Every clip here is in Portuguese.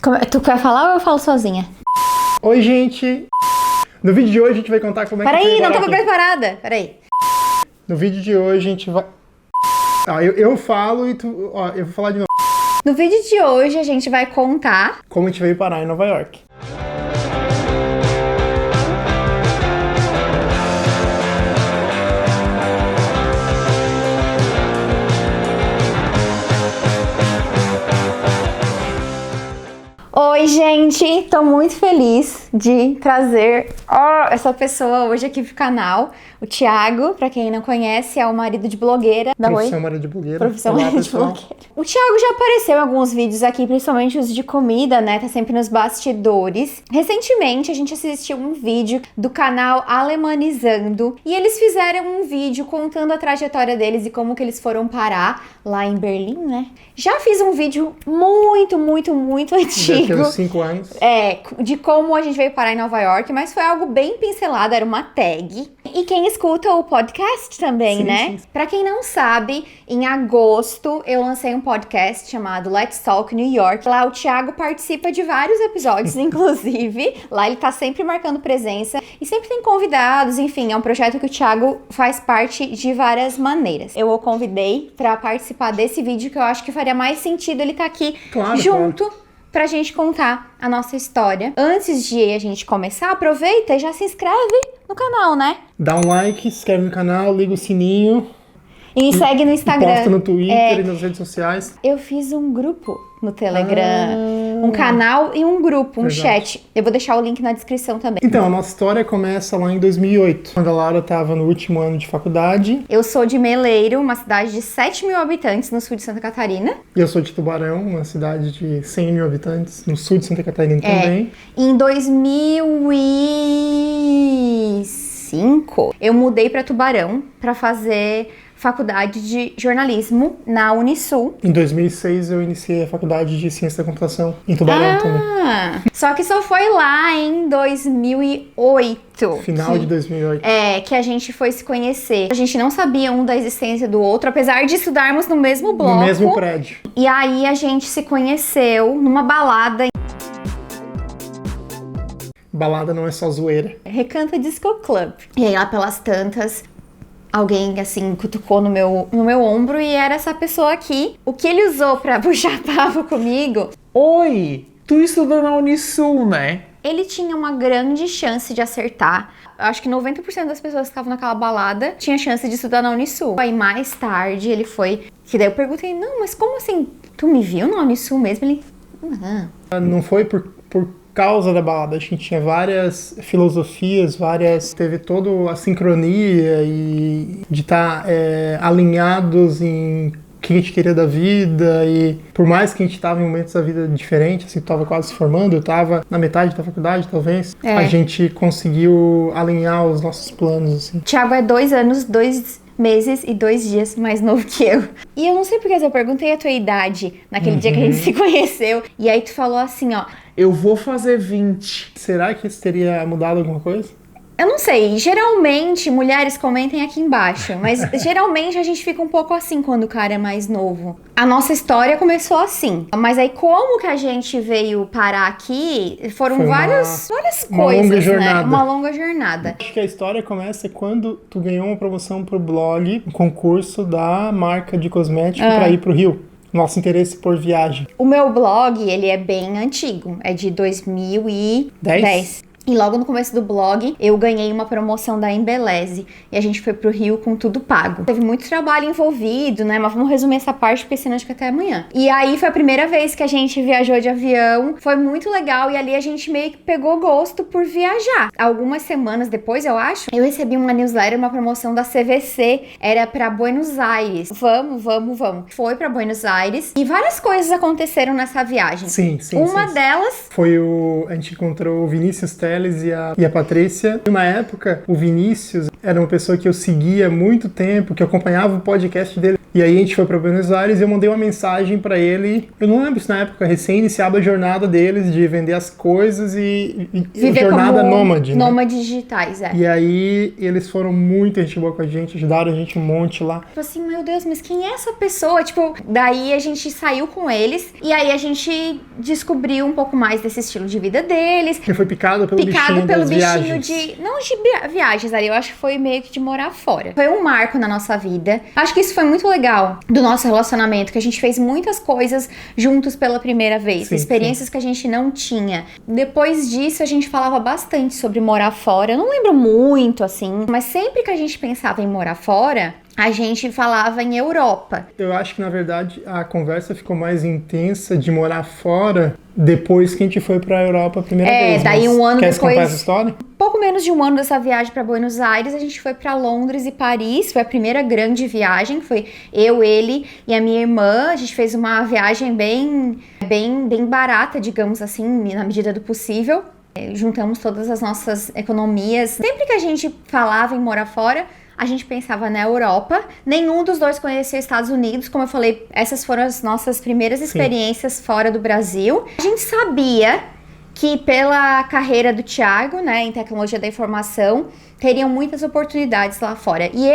Tu quer falar ou eu falo sozinha? Oi, gente! No vídeo de hoje a gente vai contar como é que... Peraí, não tô preparada. Peraí. No vídeo de hoje a gente vai... eu falo e tu... eu vou falar de novo. No vídeo de hoje a gente vai contar como a gente veio parar em Nova York. Oi, gente! Tô muito feliz de trazer essa pessoa hoje aqui pro canal. O Thiago, pra quem não conhece, é o marido de blogueira. Profissão marido de blogueira. Profissão marido de blogueira. O Thiago já apareceu em alguns vídeos aqui, principalmente os de comida, né? Tá sempre nos bastidores. Recentemente, a gente assistiu um vídeo do canal Alemanizando. E eles fizeram um vídeo contando a trajetória deles e como que eles foram parar lá em Berlim, né? Já fiz um vídeo muito antigo. Daqui uns 5 anos. De como a gente veio parar em Nova York, mas foi algo bem pincelado, era uma tag. E quem escuta o podcast também, sim, né? Sim. Pra quem não sabe, em agosto eu lancei um podcast chamado Let's Talk New York. Lá o Thiago participa de vários episódios, inclusive. Lá ele tá sempre marcando presença e sempre tem convidados, enfim, é um projeto que o Thiago faz parte de várias maneiras. Eu o convidei pra participar desse vídeo, que eu acho que faria mais sentido ele estar aqui junto. Claro. Pra gente contar a nossa história. Antes de a gente começar, aproveita e já se inscreve no canal, né? Dá um like, se inscreve no canal, liga o sininho. E me segue no Instagram. Posta no Twitter e nas redes sociais. Eu fiz um grupo no Telegram, um canal e um grupo, um chat. Eu vou deixar o link na descrição também. Então, a nossa história começa lá em 2008, quando a Laura estava no último ano de faculdade. Eu sou de Meleiro, uma cidade de 7 mil habitantes no sul de Santa Catarina. E eu sou de Tubarão, uma cidade de 100 mil habitantes no sul de Santa Catarina também. Em 2005, eu mudei para Tubarão para fazer faculdade de jornalismo na Unisul. Em 2006 eu iniciei a faculdade de ciência da computação em Tubarão também. Só que só foi lá em 2008. Final de 2008. Que a gente foi se conhecer. A gente não sabia um da existência do outro, apesar de estudarmos no mesmo bloco. No mesmo prédio. E aí a gente se conheceu numa balada. Balada não é só zoeira. Recanto Disco Club. E aí lá pelas tantas, alguém, assim, cutucou no meu ombro e era essa pessoa aqui. O que ele usou pra puxar papo comigo... Oi, tu estudou na Unisul, né? Ele tinha uma grande chance de acertar. Eu acho que 90% das pessoas que estavam naquela balada tinha chance de estudar na Unisul. Aí mais tarde ele foi... Que daí eu perguntei, não, mas como assim? Tu me viu na Unisul mesmo? Ele... Não foi por causa da balada, a gente tinha várias filosofias, teve toda a sincronia e de estar alinhados em o que a gente queria da vida, e por mais que a gente estava em momentos da vida diferentes, assim, tu estava quase se formando, eu estava na metade da faculdade, talvez, a gente conseguiu alinhar os nossos planos, assim. Thiago é 2 anos, 2 meses e 2 dias mais novo que eu. E eu não sei porque eu perguntei a tua idade naquele dia que a gente se conheceu, e aí tu falou assim, ó... Eu vou fazer 20. Será que isso teria mudado alguma coisa? Eu não sei, geralmente, mulheres comentem aqui embaixo, mas geralmente a gente fica um pouco assim quando o cara é mais novo. A nossa história começou assim, mas aí como que a gente veio parar aqui, foram várias coisas, né? Uma longa jornada. Acho que a história começa quando tu ganhou uma promoção pro blog, um concurso da marca de cosmético pra ir pro Rio. Nosso interesse por viagem. O meu blog, ele é bem antigo, é de 2010. E logo no começo do blog, eu ganhei uma promoção da Embeleze. E a gente foi pro Rio com tudo pago. Teve muito trabalho envolvido, né? Mas vamos resumir essa parte, porque senão acho que até amanhã. E aí foi a primeira vez que a gente viajou de avião. Foi muito legal. E ali a gente meio que pegou gosto por viajar. Algumas semanas depois, eu acho, eu recebi uma newsletter, uma promoção da CVC. Era pra Buenos Aires. Vamos. Foi pra Buenos Aires. E várias coisas aconteceram nessa viagem. Sim. Uma delas... Foi a gente encontrou o Vinícius Teles e a Patrícia. Na época, o Vinícius era uma pessoa que eu seguia há muito tempo, que eu acompanhava o podcast dele E aí a gente foi para Buenos Aires e eu mandei uma mensagem para ele. Eu não lembro se na época recém-iniciada a jornada deles de vender as coisas e Viver jornada como nômade, né? Nômades digitais, E aí eles foram muito gente boa com a gente, ajudaram a gente um monte lá. Tipo assim, meu Deus, mas quem é essa pessoa? Tipo, daí a gente saiu com eles e aí a gente descobriu um pouco mais desse estilo de vida deles. Ele foi picado pelo bichinho das viagens. Não de viagens, ali, eu acho que foi meio que de morar fora. Foi um marco na nossa vida. Acho que isso foi muito legal do nosso relacionamento, que a gente fez muitas coisas juntos pela primeira vez, Sim, experiências que a gente não tinha. Depois disso, a gente falava bastante sobre morar fora. Eu não lembro muito, assim, mas sempre que a gente pensava em morar fora, a gente falava em Europa. Eu acho que, na verdade, a conversa ficou mais intensa de morar fora depois que a gente foi pra Europa a primeira vez. Daí um ano quer depois... contar essa história? Pouco menos de um ano dessa viagem para Buenos Aires, a gente foi para Londres e Paris. Foi a primeira grande viagem, foi eu, ele e a minha irmã. A gente fez uma viagem bem barata, digamos assim, na medida do possível. Juntamos todas as nossas economias. Sempre que a gente falava em morar fora, a gente pensava na Europa. Nenhum dos dois conhecia os Estados Unidos. Como eu falei, essas foram as nossas primeiras experiências fora do Brasil. A gente sabia que pela carreira do Thiago, né, em tecnologia da informação, teriam muitas oportunidades lá fora. E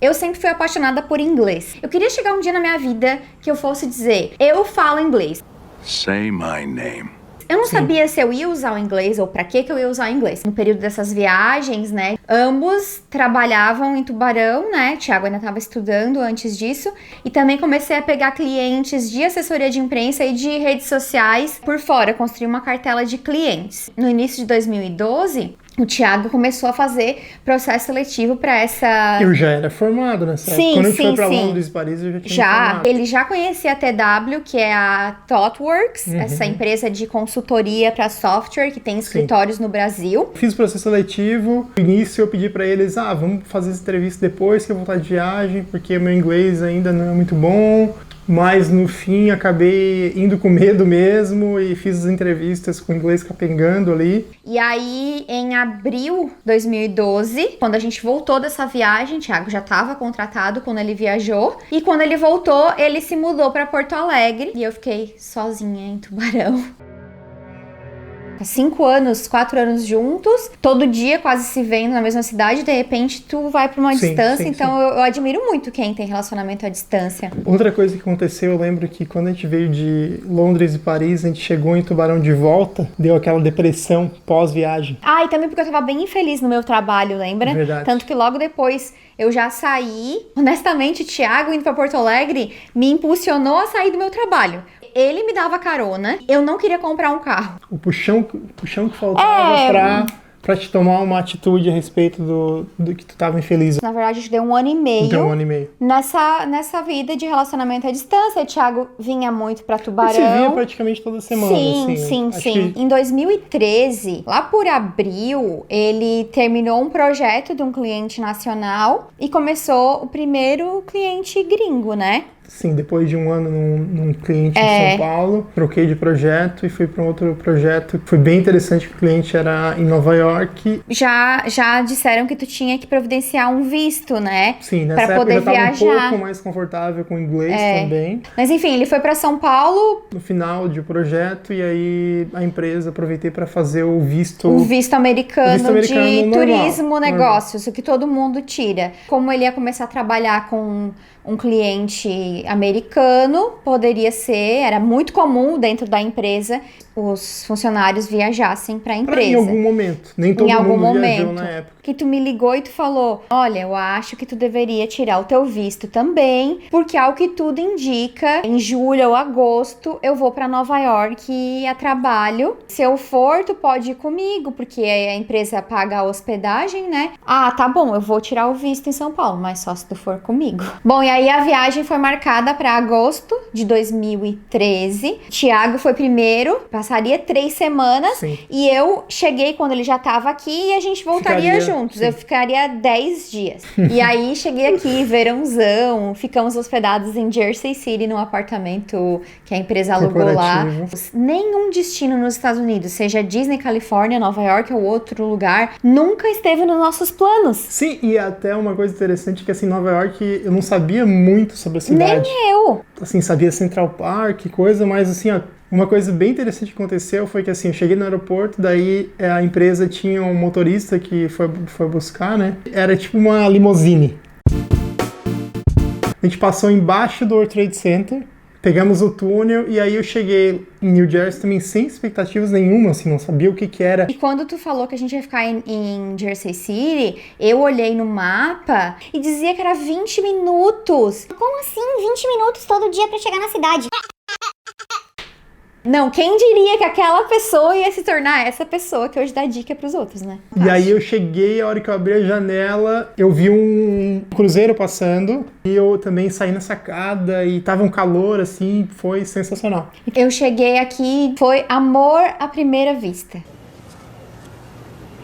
eu sempre fui apaixonada por inglês. Eu queria chegar um dia na minha vida que eu fosse dizer, eu falo inglês. Say my name. Eu não sabia se eu ia usar o inglês ou pra que eu ia usar o inglês. No período dessas viagens, né, ambos trabalhavam em Tubarão, né, Thiago ainda estava estudando antes disso, e também comecei a pegar clientes de assessoria de imprensa e de redes sociais por fora, construir uma cartela de clientes. No início de 2012, o Thiago começou a fazer processo seletivo para essa... Eu já era formado nessa época. Quando a gente foi pra Londres e Paris, eu já tinha formado. Ele já conhecia a TW, que é a ThoughtWorks, essa empresa de consultoria para software que tem escritórios no Brasil. Fiz o processo seletivo. No início eu pedi para eles, vamos fazer essa entrevista depois que eu voltar de viagem, porque meu inglês ainda não é muito bom. Mas no fim acabei indo com medo mesmo e fiz as entrevistas com o inglês capengando ali. E aí, em abril de 2012, quando a gente voltou dessa viagem, o Thiago já estava contratado quando ele viajou. E quando ele voltou, ele se mudou para Porto Alegre. E eu fiquei sozinha em Tubarão. 5 anos, 4 anos juntos, todo dia quase se vendo na mesma cidade, de repente tu vai pra uma distância, então eu admiro muito quem tem relacionamento à distância. Outra coisa que aconteceu, eu lembro que quando a gente veio de Londres e Paris, a gente chegou em Tubarão de volta, deu aquela depressão pós-viagem. E também porque eu tava bem infeliz no meu trabalho, lembra? Verdade. Tanto que logo depois eu já saí. Honestamente, o Thiago indo pra Porto Alegre me impulsionou a sair do meu trabalho. Ele me dava carona, eu não queria comprar um carro. O puxão que faltava pra te tomar uma atitude a respeito do que tu tava infeliz. Na verdade, a gente deu 1 ano e meio. Deu 1 ano e meio. Nessa vida de relacionamento à distância. O Thiago vinha muito pra Tubarão. Você via praticamente toda semana. Sim. Em 2013, lá por abril, ele terminou um projeto de um cliente nacional e começou o primeiro cliente gringo, né? Sim, depois de 1 ano num cliente em São Paulo, troquei de projeto e fui para um outro projeto. Foi bem interessante, que o cliente era em Nova York. Já disseram que tu tinha que providenciar um visto, né? Sim, nessa pra época poder eu já estava viajar. um pouco mais confortável com o inglês também. Mas enfim, ele foi para São Paulo. No final de projeto, e aí a empresa aproveitei para fazer o visto... O visto americano de normal, turismo, negócios, o que todo mundo tira. Como ele ia começar a trabalhar com um cliente americano, poderia ser, era muito comum dentro da empresa, os funcionários viajassem para a empresa. Em algum momento. Nem todo mundo viajou na época. Que tu me ligou e tu falou, olha, eu acho que tu deveria tirar o teu visto também, porque ao que tudo indica, em julho ou agosto, eu vou para Nova York a trabalho. Se eu for, tu pode ir comigo, porque a empresa paga a hospedagem, né? Tá bom, eu vou tirar o visto em São Paulo, mas só se tu for comigo. Bom, e aí a viagem foi marcada para agosto de 2013. Thiago foi primeiro, passaria 3 semanas. Sim. E eu cheguei quando ele já tava aqui e a gente voltaria juntos. Sim. Eu ficaria 10 dias. E aí cheguei aqui, verãozão, ficamos hospedados em Jersey City, num apartamento que a empresa alugou lá. Nenhum destino nos Estados Unidos, seja Disney, Califórnia, Nova York ou outro lugar, nunca esteve nos nossos planos. Sim, e até uma coisa interessante que assim, Nova York, eu não sabia muito sobre a cidade. Nem eu. Assim, sabia Central Park, coisa, mas assim, ó, uma coisa bem interessante que aconteceu foi que assim, eu cheguei no aeroporto, daí a empresa tinha um motorista que foi buscar, né? Era tipo uma limousine. A gente passou embaixo do World Trade Center, pegamos o túnel e aí eu cheguei em New Jersey também sem expectativas nenhuma, assim, não sabia o que era. E quando tu falou que a gente ia ficar em Jersey City, eu olhei no mapa e dizia que era 20 minutos. Como assim 20 minutos todo dia pra chegar na cidade? Não, quem diria que aquela pessoa ia se tornar essa pessoa que hoje dá dica pros outros, né? E aí eu cheguei, a hora que eu abri a janela, eu vi um cruzeiro passando e eu também saí na sacada e tava um calor, assim, foi sensacional. Eu cheguei aqui, foi amor à primeira vista.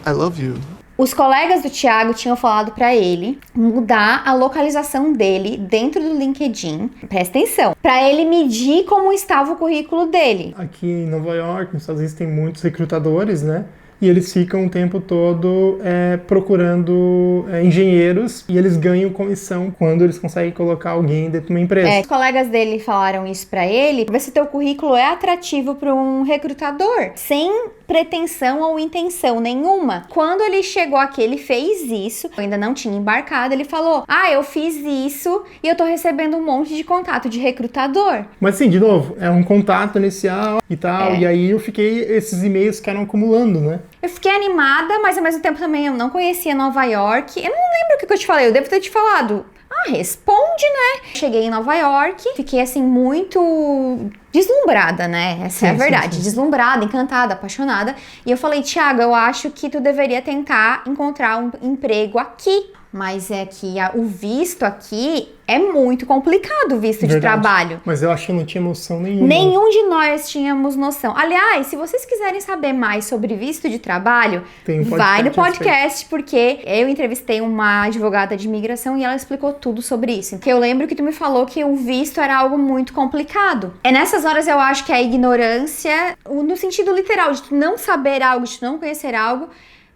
I love you. Os colegas do Thiago tinham falado pra ele mudar a localização dele dentro do LinkedIn, presta atenção, pra ele medir como estava o currículo dele. Aqui em Nova York, nos Estados Unidos, tem muitos recrutadores, né? E eles ficam o tempo todo procurando engenheiros e eles ganham comissão quando eles conseguem colocar alguém dentro de uma empresa. Os colegas dele falaram isso pra ele, pra ver se teu currículo é atrativo pra um recrutador, sem pretensão ou intenção nenhuma. Quando ele chegou aqui, ele fez isso, ainda não tinha embarcado, ele falou, eu fiz isso e eu tô recebendo um monte de contato de recrutador. Mas assim, de novo, é um contato inicial e tal, e aí eu fiquei, esses e-mails ficaram acumulando, né? Eu fiquei animada, mas ao mesmo tempo também eu não conhecia Nova York. Eu não lembro o que eu te falei, eu devo ter te falado. Responde, né? Cheguei em Nova York, fiquei assim muito deslumbrada, né? Essa é a verdade. Sim. Deslumbrada, encantada, apaixonada. E eu falei, Thiago, eu acho que tu deveria tentar encontrar um emprego aqui. Mas é que o visto aqui é muito complicado, o visto de trabalho. Mas eu acho que eu não tinha noção nenhuma. Nenhum de nós tínhamos noção. Aliás, se vocês quiserem saber mais sobre visto de trabalho, vai no podcast, porque eu entrevistei uma advogada de imigração e ela explicou tudo sobre isso. Porque eu lembro que tu me falou que o visto era algo muito complicado. Nessas horas eu acho que a ignorância, no sentido literal, de tu não saber algo, de tu não conhecer algo,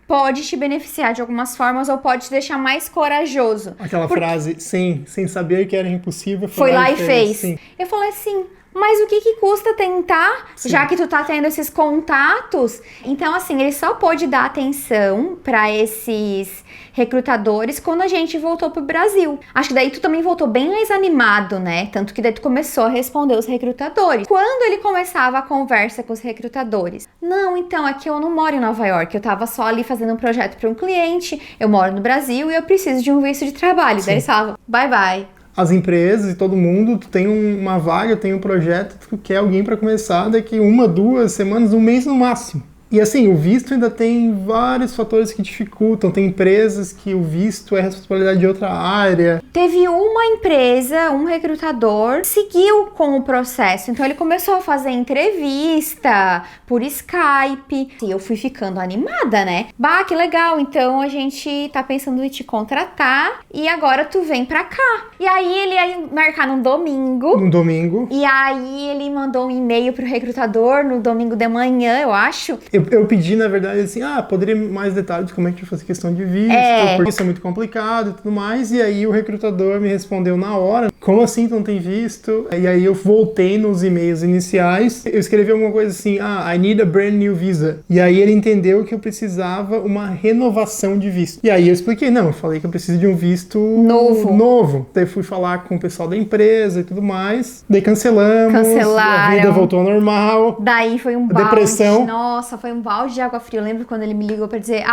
pode te beneficiar de algumas formas ou pode te deixar mais corajoso. Aquela frase, sem saber que era impossível, foi lá e fez. Sim. Eu falei assim, mas o que custa tentar, já que tu tá tendo esses contatos? Então, assim, ele só pôde dar atenção pra esses recrutadores quando a gente voltou pro Brasil. Acho que daí tu também voltou bem mais animado, né? Tanto que daí tu começou a responder os recrutadores. Quando ele começava a conversa com os recrutadores? Não, então, é que eu não moro em Nova York. Eu tava só ali fazendo um projeto para um cliente, eu moro no Brasil e eu preciso de um visto de trabalho. Sim. Daí eles falavam, bye bye. As empresas e todo mundo, tu tem uma vaga, tem um projeto, tu quer alguém para começar daqui 1, 2 semanas, 1 mês no máximo. E assim, o visto ainda tem vários fatores que dificultam. Tem empresas que o visto é responsabilidade de outra área. Teve uma empresa, um recrutador, seguiu com o processo. Então ele começou a fazer entrevista por Skype. E eu fui ficando animada, né? Bah, que legal. Então a gente tá pensando em te contratar e agora tu vem pra cá. E aí ele ia marcar num domingo. Um domingo. E aí ele mandou um e-mail pro recrutador no domingo de manhã, eu acho. Eu pedi, na verdade, assim, poderia mais detalhes de como é que eu fazer questão de visto, porque isso é muito complicado e tudo mais. E aí o recrutador me respondeu na hora, como assim tu não tem visto? E aí eu voltei nos e-mails iniciais, eu escrevi alguma coisa assim, I need a brand new visa. E aí ele entendeu que eu precisava uma renovação de visto. E aí eu expliquei, eu falei que eu preciso de um visto novo. Daí fui falar com o pessoal da empresa e tudo mais. Daí cancelaram. A vida voltou ao normal. Daí foi um balde. Depressão. Nossa, foi um balde de água fria. Eu lembro quando ele me ligou pra dizer,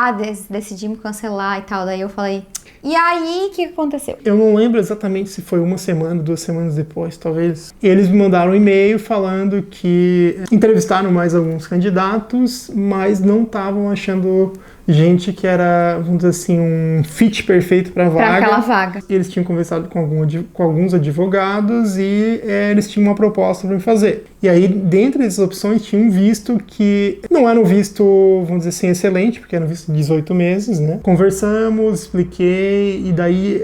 decidimos cancelar e tal. Daí eu falei, e aí, o que aconteceu? Eu não lembro exatamente se foi 1 semana, 2 semanas depois, talvez. Eles me mandaram um e-mail falando que entrevistaram mais alguns candidatos, mas não estavam achando gente que era, vamos dizer assim, um fit perfeito para aquela vaga. Eles tinham conversado com alguns advogados e eles tinham uma proposta para me fazer. E aí, dentre essas opções, tinha um visto que não era um visto, vamos dizer assim, excelente, porque era um visto de 18 meses, né? Conversamos, expliquei, e daí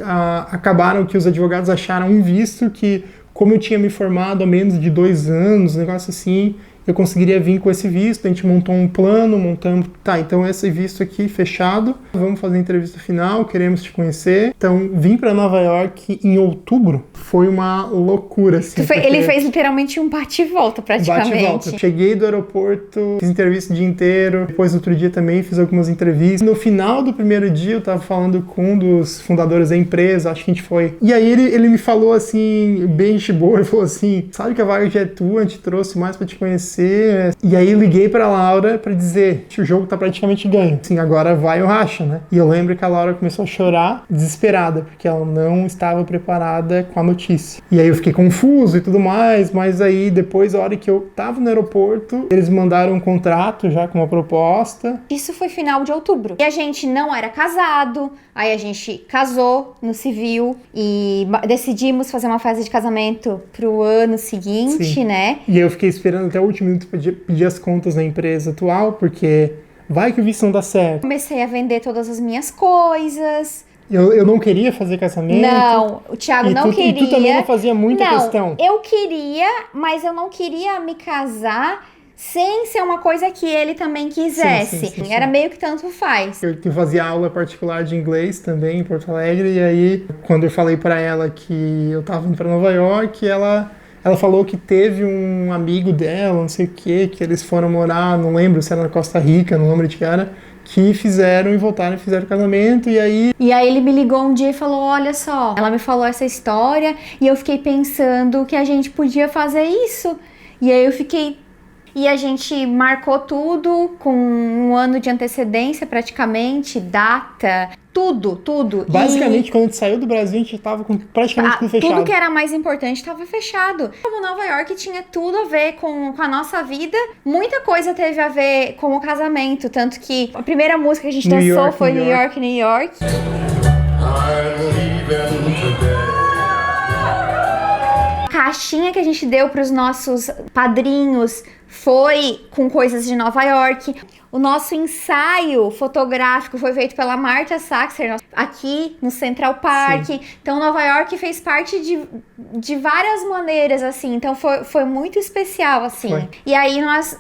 acabaram que os advogados acharam um visto que, como eu tinha me formado há menos de 2 anos, um negócio assim, eu conseguiria vir com esse visto. A gente montou um plano, tá, então esse visto aqui fechado, vamos fazer a entrevista final, queremos te conhecer. Então, vim para Nova York em outubro, foi uma loucura, assim. Ele fez literalmente um bate e volta, praticamente. Bate e volta. Cheguei do aeroporto, fiz entrevista o dia inteiro, depois outro dia também fiz algumas entrevistas. No final do primeiro dia, eu tava falando com um dos fundadores da empresa, acho que a gente foi. E aí ele me falou assim, bem gente boa, ele falou assim, sabe que a vaga já é tua, a gente trouxe mais para te conhecer. E aí liguei pra Laura pra dizer que o jogo tá praticamente ganho. Assim, agora vai o racha, né? E eu lembro que a Laura começou a chorar, desesperada, porque ela não estava preparada com a notícia. E aí eu fiquei confuso e tudo mais, mas aí depois, a hora que eu tava no aeroporto, eles mandaram um contrato já com uma proposta. Isso foi final de outubro. E a gente não era casado, aí a gente casou no civil e decidimos fazer uma festa de casamento pro ano seguinte, Sim. né? E eu fiquei esperando até o último minuto pra pedir as contas na empresa atual, porque vai que o visto não dá certo. Comecei a vender todas as minhas coisas. Eu não queria fazer casamento. Não, o Thiago não queria. E tu também não fazia muita questão. Eu queria, mas eu não queria me casar sem ser uma coisa que ele também quisesse. Sim. Era meio que tanto faz. Eu fazia aula particular de inglês também em Porto Alegre, e aí quando eu falei pra ela que eu tava indo pra Nova York, ela falou que teve um amigo dela, não sei o que eles foram morar, não lembro se era na Costa Rica, não lembro de que era, que fizeram e voltaram e fizeram casamento, e aí ele me ligou um dia e falou, olha só, ela me falou essa história, e eu fiquei pensando que a gente podia fazer isso. E aí eu fiquei... E a gente marcou tudo com 1 ano de antecedência praticamente, data, tudo. Basicamente, quando a gente saiu do Brasil, a gente tava com praticamente tudo fechado. Tudo que era mais importante estava fechado. Nova York tinha tudo a ver com a nossa vida. Muita coisa teve a ver com o casamento. Tanto que a primeira música que a gente dançou foi New York, New York. A caixinha que a gente deu para os nossos padrinhos foi com coisas de Nova York. O nosso ensaio fotográfico foi feito pela Marta Saxer aqui no Central Park. Sim. Então Nova York fez parte de várias maneiras, assim. Então foi muito especial, assim. Foi. E aí nós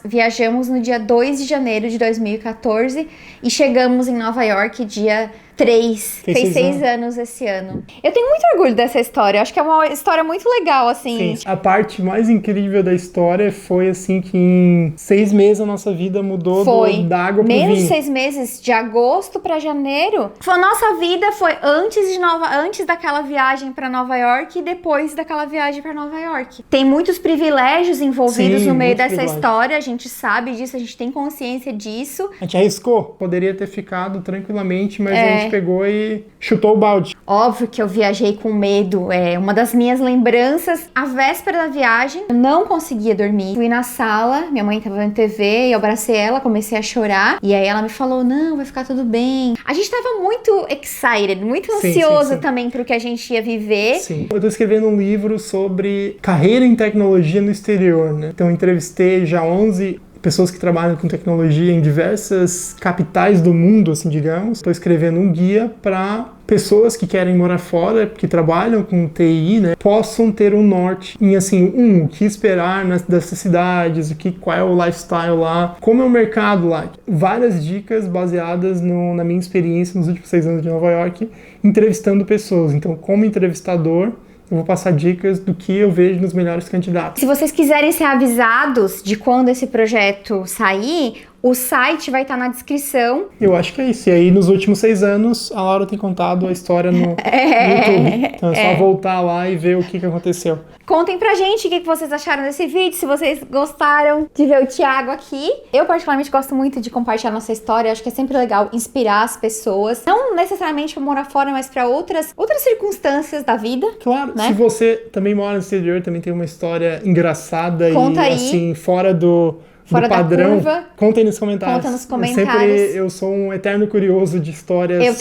viajamos no dia 2 de janeiro de 2014 e chegamos em Nova York dia 3. Fez 6 anos esse ano. Eu tenho muito orgulho dessa história. Eu acho que é uma história muito legal, assim. Sim. A parte mais incrível da história foi, assim, que em 6 meses a nossa vida mudou da água pro vinho. Menos de 6 meses, de agosto pra janeiro. A nossa vida foi antes daquela viagem pra Nova York e depois daquela viagem pra Nova York. Tem muitos privilégios envolvidos no meio dessa história. A gente sabe disso, a gente tem consciência disso. A gente arriscou. Poderia ter ficado tranquilamente, mas a gente pegou e chutou o balde. Óbvio que eu viajei com medo. Uma das minhas lembranças, a véspera da viagem, eu não conseguia dormir. Fui na sala, minha mãe tava vendo TV, eu abracei ela, comecei a chorar. E aí ela me falou, não, vai ficar tudo bem. A gente tava muito excited, muito ansioso também pro que a gente ia viver. Sim. Eu tô escrevendo um livro sobre carreira em tecnologia no exterior, né? Então eu entrevistei já 11 pessoas que trabalham com tecnologia em diversas capitais do mundo, assim, digamos. Estou escrevendo um guia para pessoas que querem morar fora, que trabalham com TI, né, possam ter um norte em, assim, o que esperar dessas cidades, qual é o lifestyle lá, como é o mercado lá. Várias dicas baseadas na minha experiência nos últimos 6 anos de Nova York, entrevistando pessoas. Então, como entrevistador, eu vou passar dicas do que eu vejo nos melhores candidatos. Se vocês quiserem ser avisados de quando esse projeto sair, o site vai estar na descrição. Eu acho que é isso. E aí, nos últimos 6 anos, a Laura tem contado a história no YouTube. Então é só voltar lá e ver o que aconteceu. Contem pra gente o que vocês acharam desse vídeo, se vocês gostaram de ver o Thiago aqui. Eu particularmente gosto muito de compartilhar nossa história, acho que é sempre legal inspirar as pessoas. Não necessariamente pra morar fora, mas pra outras circunstâncias da vida. Claro, né? Se você também mora no exterior, também tem uma história engraçada Conta aí. Assim, fora do padrão, curva. Conta aí nos comentários. Conta nos comentários. Eu sou um eterno curioso de histórias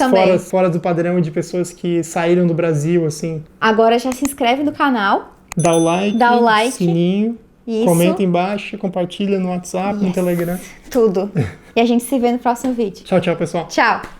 fora do padrão, de pessoas que saíram do Brasil, assim. Agora já se inscreve no canal. Dá o like, sininho, Isso. comenta embaixo, compartilha no WhatsApp, no Telegram. Tudo. E a gente se vê no próximo vídeo. Tchau, tchau, pessoal. Tchau!